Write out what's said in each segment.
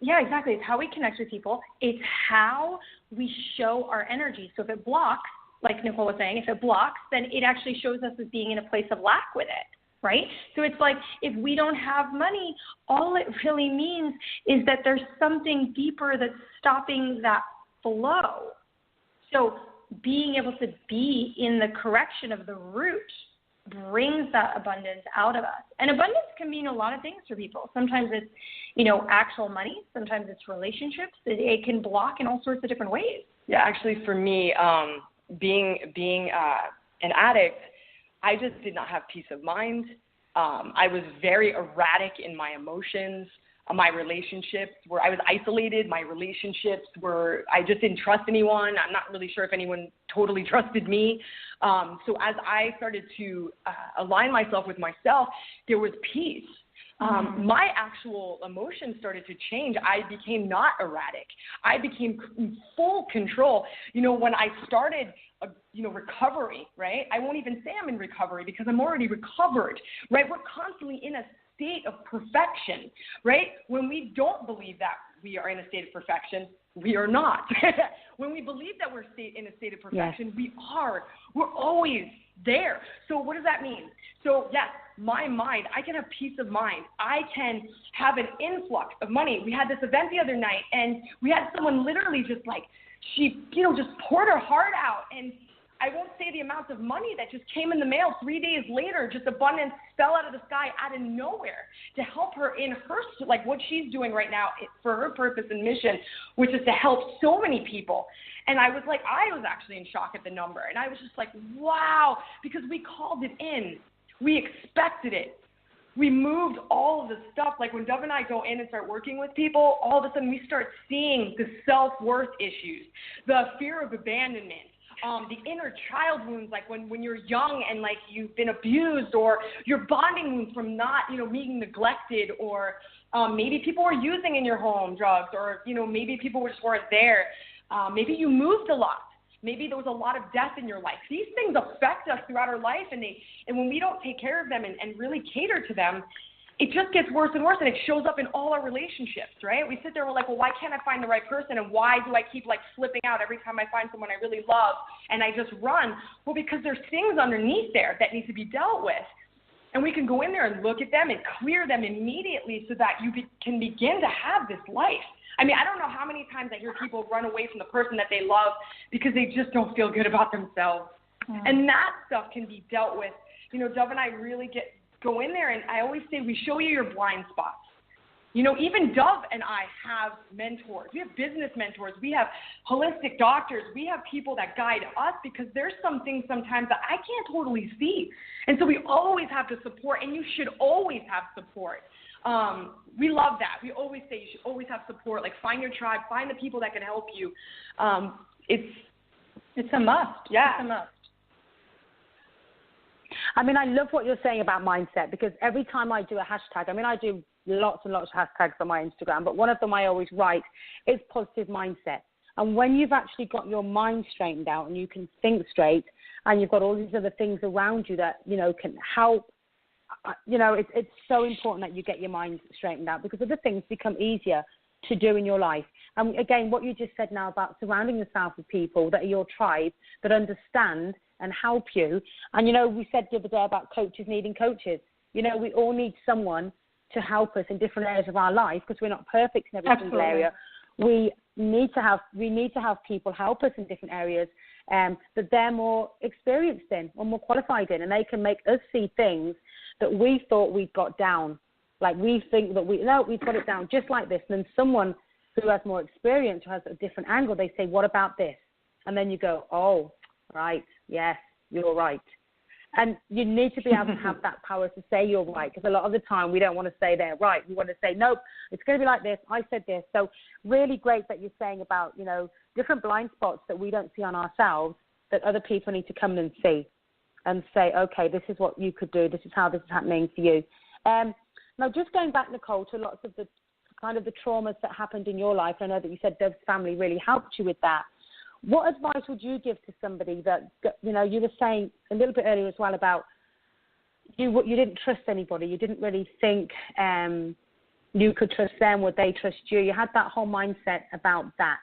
Yeah, exactly. It's how we connect with people. It's how we show our energy. So if it blocks, like Nicole was saying, if it blocks, then it actually shows us as being in a place of lack with it, right? So it's like if we don't have money, all it really means is that there's something deeper that's stopping that flow. So being able to be in the correction of the root brings that abundance out of us. And abundance can mean a lot of things for people. Sometimes it's, actual money. Sometimes it's relationships. It can block in all sorts of different ways. Yeah, actually for me, being an addict, I just did not have peace of mind. I was very erratic in my emotions. My relationships were, I was isolated. My relationships were, I just didn't trust anyone. I'm not really sure if anyone totally trusted me. So as I started to align myself with myself, there was peace. My actual emotions started to change. I became not erratic. I became in full control. When I started, recovery, right? I won't even say I'm in recovery because I'm already recovered, right? We're constantly in a state of perfection, right? When we don't believe that we are in a state of perfection, we are not. When we believe that we're in a state of perfection, we are. We're always there. So what does that mean? So yes, my mind, I can have peace of mind. I can have an influx of money. We had this event the other night, and we had someone literally just like, she, just poured her heart out, and I won't say the amount of money that just came in the mail 3 days later, just abundance fell out of the sky out of nowhere to help her in her, like what she's doing right now for her purpose and mission, which is to help so many people. And I was actually in shock at the number. And I was just like, wow, because we called it in. We expected it. We moved all of the stuff. Like when Dov and I go in and start working with people, all of a sudden we start seeing the self-worth issues, the fear of abandonment, the inner child wounds, like when you're young and like you've been abused, or your bonding wounds from not, being neglected, or maybe people were using in your home drugs, or, maybe people just weren't there. Maybe you moved a lot. Maybe there was a lot of death in your life. These things affect us throughout our life, and when we don't take care of them and really cater to them, it just gets worse and worse, and it shows up in all our relationships, right? We sit there and we're like, well, why can't I find the right person, and why do I keep like flipping out every time I find someone I really love and I just run? Well, because there's things underneath there that need to be dealt with, and we can go in there and look at them and clear them immediately so that you can begin to have this life. I mean, I don't know how many times I hear people run away from the person that they love because they just don't feel good about themselves. And that stuff can be dealt with. Dov and I really go in there, and I always say we show you your blind spots. Even Dov and I have mentors. We have business mentors. We have holistic doctors. We have people that guide us because there's some things sometimes that I can't totally see. And so we always have to support, and you should always have support. We love that. We always say you should always have support. Like find your tribe, find the people that can help you. It's a must. Yeah. It's a must. I mean, I love what you're saying about mindset, because every time I do a hashtag, I do lots and lots of hashtags on my Instagram, but one of them I always write is positive mindset. And when you've actually got your mind straightened out and you can think straight, and you've got all these other things around you that, can help, it's so important that you get your mind straightened out, because other things become easier to do in your life. And again, what you just said now about surrounding yourself with people that are your tribe, that understand and help you. And, we said the other day about coaches needing coaches. We all need someone to help us in different areas of our life, because we're not perfect in every single area. We need to have people help us in different areas that they're more experienced in or more qualified in, and they can make us see things that we thought we'd got down. Like we think that we've got it down just like this. And then someone who has more experience, who has a different angle, they say, what about this? And then you go, oh, right, yes, you're right. And you need to be able to have that power to say you're right, because a lot of the time we don't want to say they're right. We want to say, nope, it's going to be like this. I said this. So really great that you're saying about, different blind spots that we don't see on ourselves, that other people need to come and see and say, okay, this is what you could do. This is how this is happening for you. Now, just going back, Nicole, to lots of the kind of the traumas that happened in your life. I know that you said Dov's family really helped you with that. What advice would you give to somebody that, you were saying a little bit earlier as well about you didn't trust anybody. You didn't really think you could trust them, would they trust you? You had that whole mindset about that.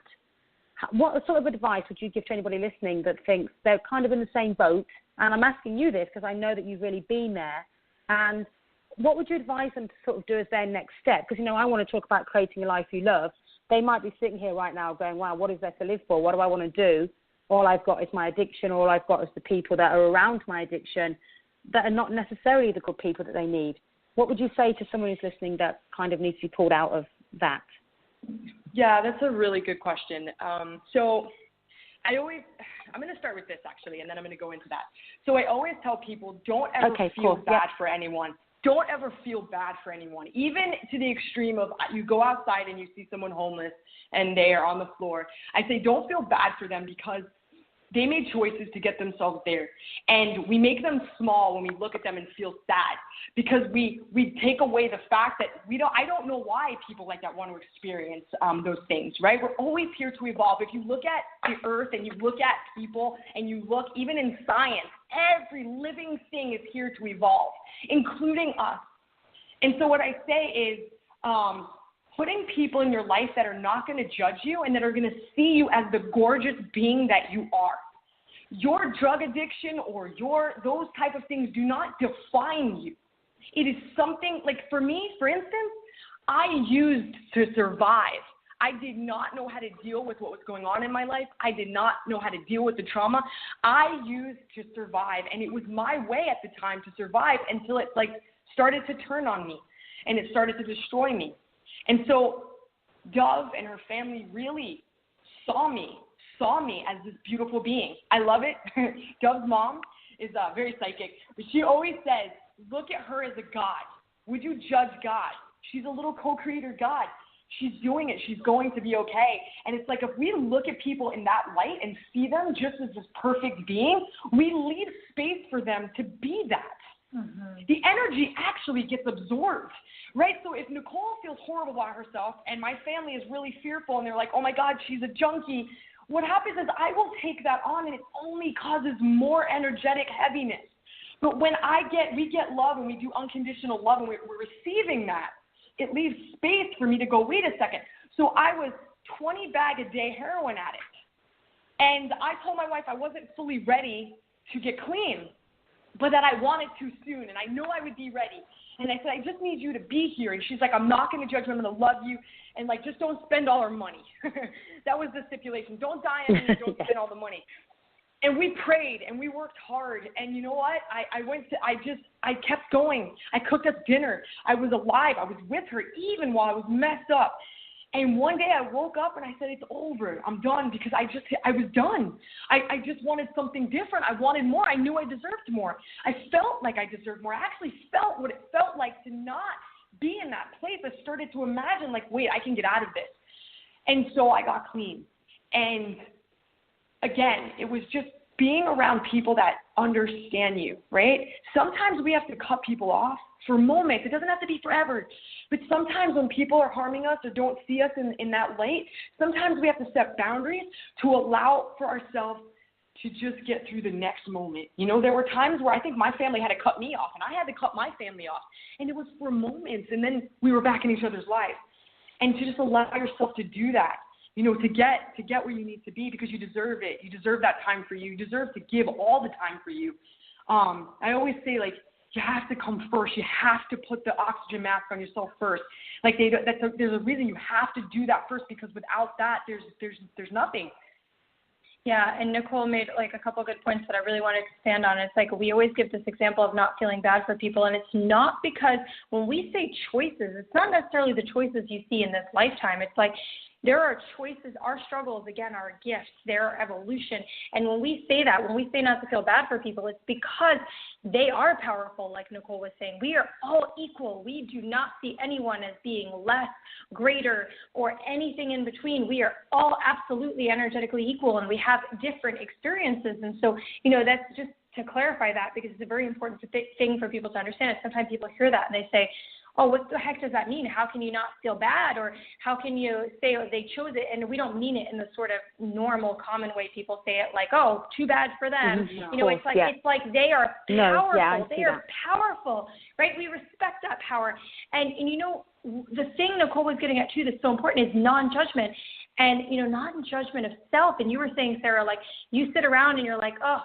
What sort of advice would you give to anybody listening that thinks they're kind of in the same boat? And I'm asking you this because I know that you've really been there. And what would you advise them to sort of do as their next step? Because, I want to talk about creating a life you love. They might be sitting here right now going, wow, what is there to live for? What do I want to do? All I've got is my addiction. All I've got is the people that are around my addiction that are not necessarily the good people that they need. What would you say to someone who's listening that kind of needs to be pulled out of that? Yeah, that's a really good question. So I'm going to start with this actually, and then I'm going to go into that. So I always tell people, don't ever feel bad for anyone. Don't ever feel bad for anyone, even to the extreme of you go outside and you see someone homeless and they are on the floor. I say don't feel bad for them because they made choices to get themselves there. And we make them small when we look at them and feel sad because we take away the fact that I don't know why people like that want to experience those things, right? We're always here to evolve. If you look at the earth and you look at people and you look even in science, every living thing is here to evolve, including us. And so what I say is putting people in your life that are not going to judge you and that are going to see you as the gorgeous being that you are. Your drug addiction or those type of things do not define you. It is something, like for me, for instance, I used to survive. I did not know how to deal with what was going on in my life. I did not know how to deal with the trauma. I used to survive, and it was my way at the time to survive until it started to turn on me, and it started to destroy me. And so Dov and her family really saw me as this beautiful being. I love it. Dov's mom is very psychic, but she always says, look at her as a God. Would you judge God? She's a little co-creator God. She's doing it. She's going to be okay. And it's like if we look at people in that light and see them just as this perfect being, we leave space for them to be that. Mm-hmm. The energy actually gets absorbed, right? So if Nicole feels horrible about herself and my family is really fearful and they're like, oh my God, she's a junkie, what happens is I will take that on and it only causes more energetic heaviness. But when we get love and we do unconditional love and we're receiving that, it leaves space for me to go, wait a second. So I was 20 bag a day heroin addict. And I told my wife I wasn't fully ready to get clean, but that I wanted to soon. And I know I would be ready. And I said, I just need you to be here. And she's like, I'm not going to judge you. I'm going to love you. And just don't spend all our money. That was the stipulation. Don't die on me. Don't spend all the money. And we prayed and we worked hard. And you know what? I kept going. I cooked us dinner. I was alive. I was with her even while I was messed up. And one day I woke up and I said, it's over. I'm done because I was done. I just wanted something different. I wanted more. I knew I deserved more. I felt like I deserved more. I actually felt what it felt like to not be in that place. I started to imagine wait, I can get out of this. And so I got clean. And again, it was just being around people that understand you, right? Sometimes we have to cut people off for moments. It doesn't have to be forever. But sometimes when people are harming us or don't see us in that light, sometimes we have to set boundaries to allow for ourselves to just get through the next moment. There were times where I think my family had to cut me off and I had to cut my family off. And it was for moments. And then we were back in each other's lives. And to just allow yourself to do that. To get where you need to be because you deserve it. You deserve that time for you. You deserve to give all the time for you. I always say, you have to come first. You have to put the oxygen mask on yourself first. There's a reason you have to do that first because without that, there's nothing. Yeah, and Nicole made a couple good points that I really want to expand on. It's we always give this example of not feeling bad for people, and it's not because when we say choices, it's not necessarily the choices you see in this lifetime. It's there are choices. Our struggles, again, are gifts. They're evolution. And when we say that, when we say not to feel bad for people, it's because they are powerful, like Nicole was saying. We are all equal. We do not see anyone as being less, greater, or anything in between. We are all absolutely energetically equal, and we have different experiences. And so, that's just to clarify that because it's a very important thing for people to understand. Sometimes people hear that and they say, oh, what the heck does that mean? How can you not feel bad? Or how can you say, oh, they chose it? And we don't mean it in the sort of normal, common way people say it, oh, too bad for them. Mm-hmm. It's like they are powerful. No, they are powerful, right? We respect that power. And the thing Nicole was getting at too that's so important is non-judgment. And, non-judgment of self. And you were saying, Sarah, like you sit around and you're like, oh,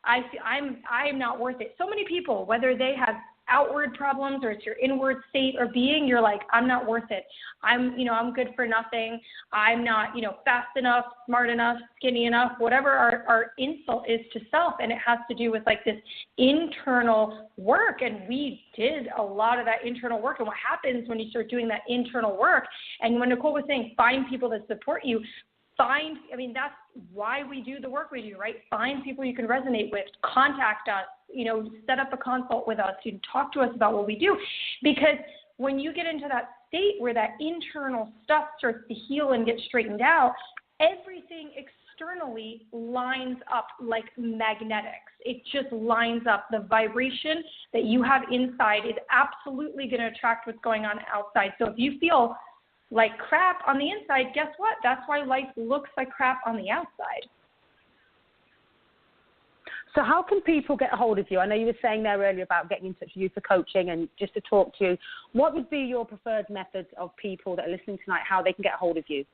I'm not worth it. So many people, whether they have outward problems or it's your inward state or being, you're like, I'm not worth it. I'm good for nothing. I'm not, fast enough, smart enough, skinny enough, whatever our insult is to self. And it has to do with like this internal work. And we did a lot of that internal work. And what happens when you start doing that internal work, and when Nicole was saying, find people that support you, that's why we do the work we do, right? Find people you can resonate with, contact us, set up a consult with us, talk to us about what we do. Because when you get into that state where that internal stuff starts to heal and get straightened out, everything externally lines up like magnetics. It just lines up. The vibration that you have inside is absolutely going to attract what's going on outside. So if you feel like crap on the inside, guess what? That's why life looks like crap on the outside. So how can people get a hold of you? I know you were saying there earlier about getting in touch with you for coaching and just to talk to you. What would be your preferred methods of people that are listening tonight, how they can get a hold of you?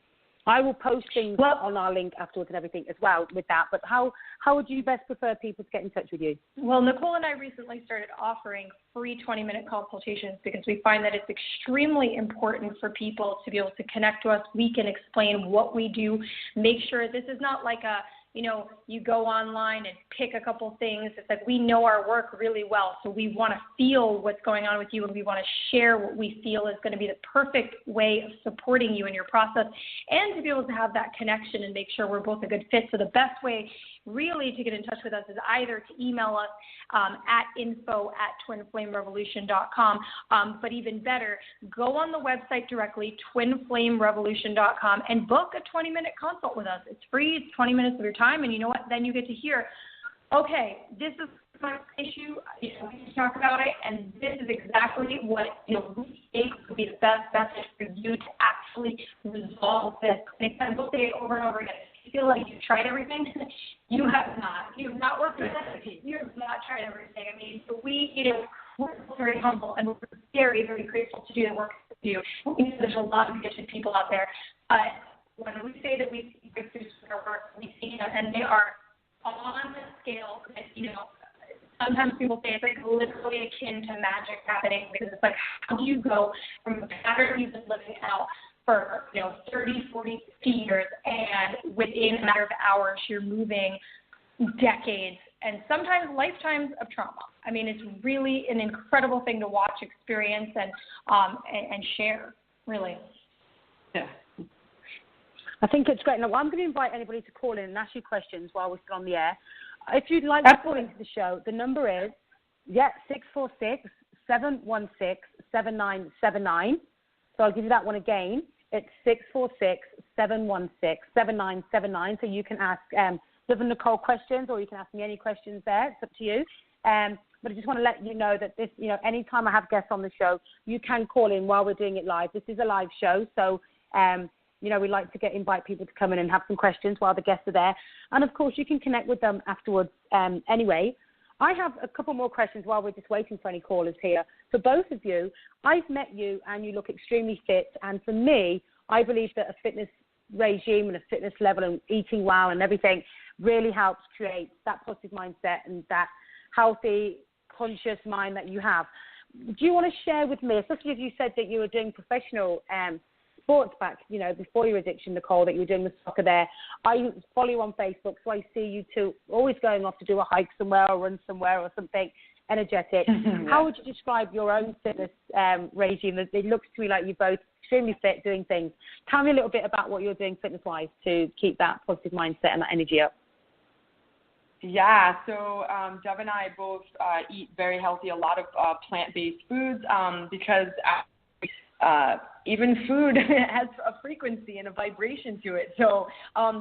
I will post things on our link afterwards and everything as well with that. But how would you best prefer people to get in touch with you? Well, Nicole and I recently started offering free 20-minute consultations because we find that it's extremely important for people to be able to connect to us. We can explain what we do, make sure this is not like you go online and pick a couple things. It's like we know our work really well, so we want to feel what's going on with you, and we want to share what we feel is going to be the perfect way of supporting you in your process, and to be able to have that connection and make sure we're both a good fit. So the best way really to get in touch with us is either to email us at info@twinflamerevolution.com, but even better, go on the website directly, twinflamerevolution.com, and book a 20-minute consult with us. It's free. It's 20 minutes of your time, and you know what? Then you get to hear, okay, this is my issue. We can talk about it, and this is exactly what we think would be the best message for you to actually resolve this. And we'll say it over and over again. You feel like you've tried everything? You have not. You have not worked with us. You have not tried everything. I mean, so we're very humble and we're very, very grateful to do the work with you. We know there's a lot of gifted people out there. When we say that we go through our work, we see them, and they are on the scale that, sometimes people say it's like literally akin to magic happening, because it's like, how do you go from a pattern you've been living out for 30, 40, 50 years, and within a matter of hours you're moving decades and sometimes lifetimes of trauma. I mean, it's really an incredible thing to watch, experience, and share, really. Yeah. I think it's great. Now, I'm going to invite anybody to call in and ask you questions while we're still on the air. If you'd like to call into the show, the number is 646-716-7979. So I'll give you that one again. It's 646-716-7979. So you can ask Dov and Nicole questions, or you can ask me any questions there. It's up to you. But I just want to let you know that this, anytime I have guests on the show, you can call in while we're doing it live. This is a live show, so we like to invite people to come in and have some questions while the guests are there. And of course, you can connect with them afterwards. Anyway, I have a couple more questions while we're just waiting for any callers here. For both of you, I've met you and you look extremely fit. And for me, I believe that a fitness regime and a fitness level and eating well and everything really helps create that positive mindset and that healthy, conscious mind that you have. Do you want to share with me, especially if you said that you were doing professional sports back, before your addiction, Nicole, that you were doing the soccer there. I follow you on Facebook, so I see you two always going off to do a hike somewhere or run somewhere or something energetic. Yeah. How would you describe your own fitness regime? It looks to me like you're both extremely fit, doing things. Tell me a little bit about what you're doing fitness-wise to keep that positive mindset and that energy up. Yeah, so Dov and I both eat very healthy, a lot of plant-based foods because even food has a frequency and a vibration to it. So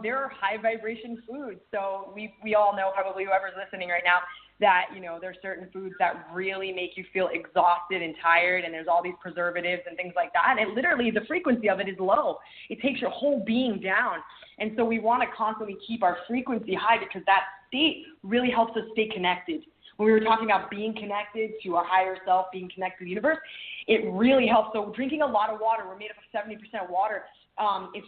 there are high vibration foods. So we all know, probably whoever's listening right now, that, there's certain foods that really make you feel exhausted and tired, and there's all these preservatives and things like that. And literally the frequency of it is low. It takes your whole being down. And so we want to constantly keep our frequency high because that state really helps us stay connected. when we were talking about being connected to our higher self, being connected to the universe, it really helps. So drinking a lot of water, we're made up of 70% water. It's